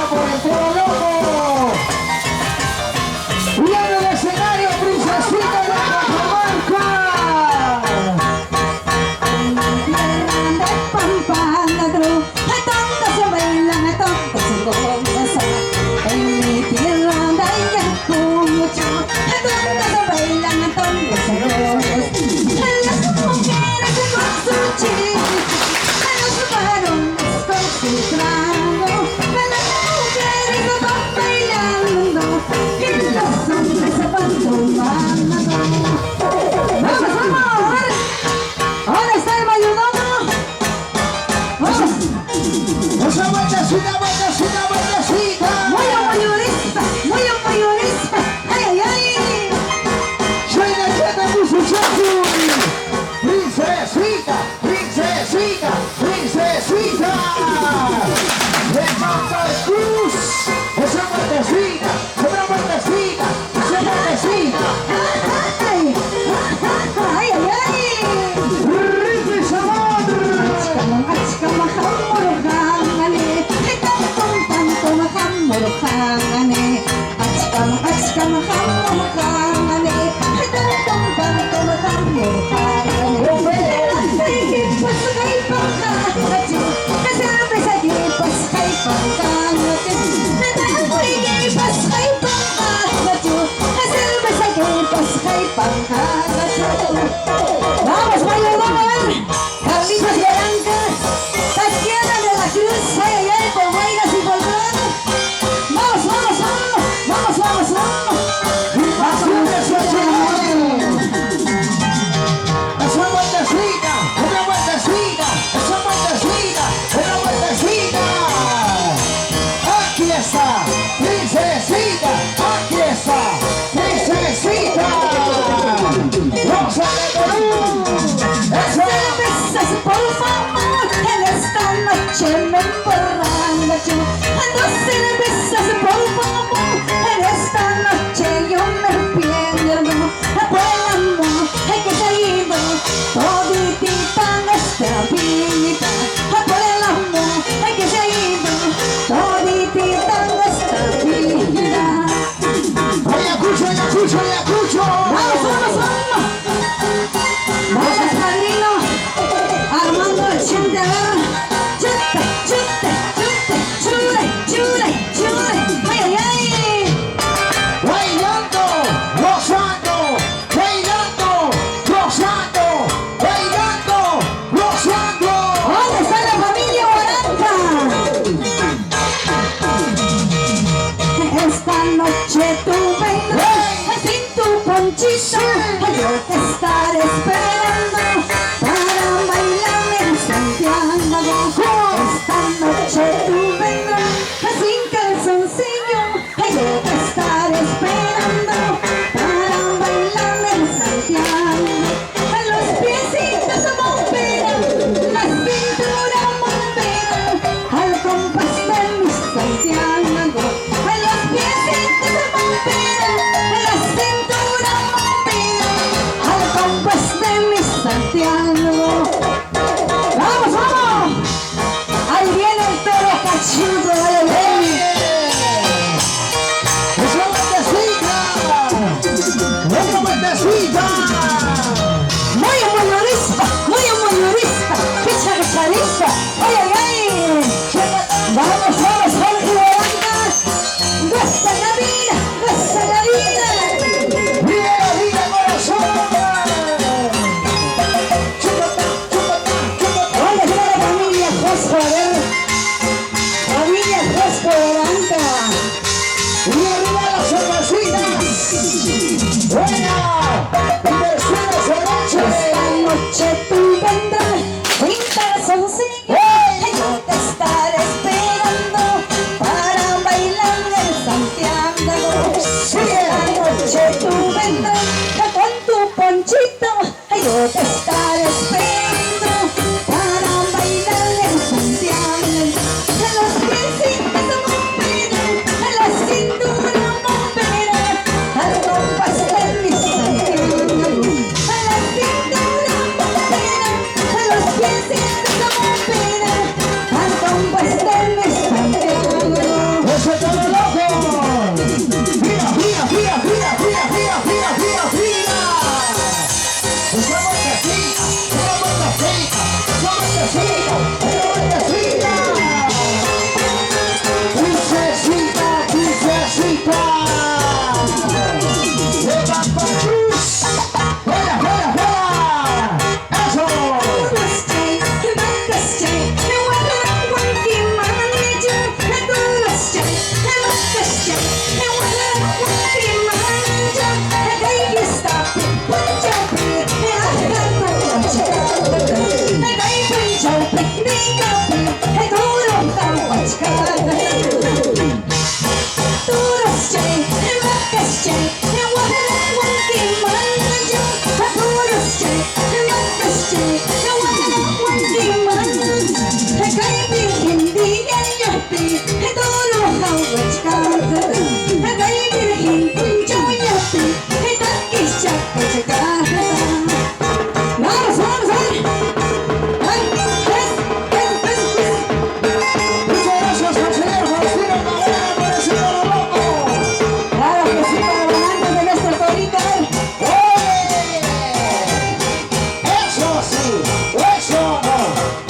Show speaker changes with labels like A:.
A: por el Toro Loco. Y en el escenario, Princesita de Cajamarca.
B: En mi tierra de Ayacucho, bailan a tantos las mujeres con su chiquito, a los varones con su trago, a las mujeres van bailando y los hombres se van tomando. ¡Vamos, vamos! ¿Dónde está el mayordomo?
A: Esa vueltecita, vueltecita, vueltecita.
B: Muy mayorista, ay, ay, ay.
A: Soy la chata Musuchaku. Princesita, princesita, princesita. Levanta el cruz. Esa vueltecita, esa vueltecita, esa vueltecita.
B: Ay, ay, ay, ay.
A: Ricky Sabor.
B: Achka mahamurugangane, tanto mahamurugangane. Achka mahamurugangane, tanto mahamurugangane. Pas kay pangkakati, kasabi sa di pas kay pangkakati. Nanapoy kay pas kay pangkakati, kasabi sa di pas kay pangkakati. Vamos, mayordomo, Carlitos Blanca, Tatiana de la Cruz, ay, ay, ay, por Guayras y por Blanco. Vamos, vamos, vamos, vamos, vamos, vamos.
A: Así es, esa vueltecita, una vueltecita, esa vueltecita, una vueltecita. Aquí está, princesita, aquí está, princesita. Rosa de Perú, eso.
B: Cervezas, por favor, en esta noche me emborracho. Dos cervezas, por favor, en esta noche yo me pierdo. Por el amor hay que seguir toditita nuestra vida. Por el amor hay que seguir toditita nuestra vida.
A: Ayacucho, Ayacucho, Ayacucho.
B: Vamos, vamos, vamos. Vamos, padrino. Armando el chute, a ver. Chute, chute, chute, chule, chule, chule. Ay, ay, ay.
A: Bailando, gozando, bailando, gozando, bailando, gozando.
B: ¿Dónde está la familia Barranca? Esta noche tú vendrás sin tu ponchito. Yo te estaré esperando para bailar en Santiago. Esta noche tú vendrás sin calzoncillo. Yo te estaré esperando para bailar en Santiago. Los piecitos bombean, la cintura bombea al compás de mi Santiago. Los piecitos bombean, la cintura bombea al compás de mi Santiago. ¡Vamos, vamos! Ahí viene el toro cachudo, ahí viene.
A: Esa vueltecita, otra vueltecita.
B: Muy humorista, picha cacharista, ay, ay, ay. Vamos, vamos, Jorge Barranca, goza la vida, goza la vida.
A: Vive la vida, corazón. Chúpata, chúpata, chúpata.
B: ¿Dónde está la familia Fosco? A ver, familia Fosco Barranca.
A: Y arriba las cervecitas. Buena, inversiones de noche.
B: Esta noche tú vendrás sin calzoncillo. Yo te estaré esperando para bailar en Santiago. Esta noche tú vendrás con tu ponchito. Yo te estaré esperando para bailar en Santiago. Los piecitos bombean, la cintura bombera al compás de mi Santiago. La cintura bombera, los piecitos bombean al compás de mi Santiago.
A: Venga.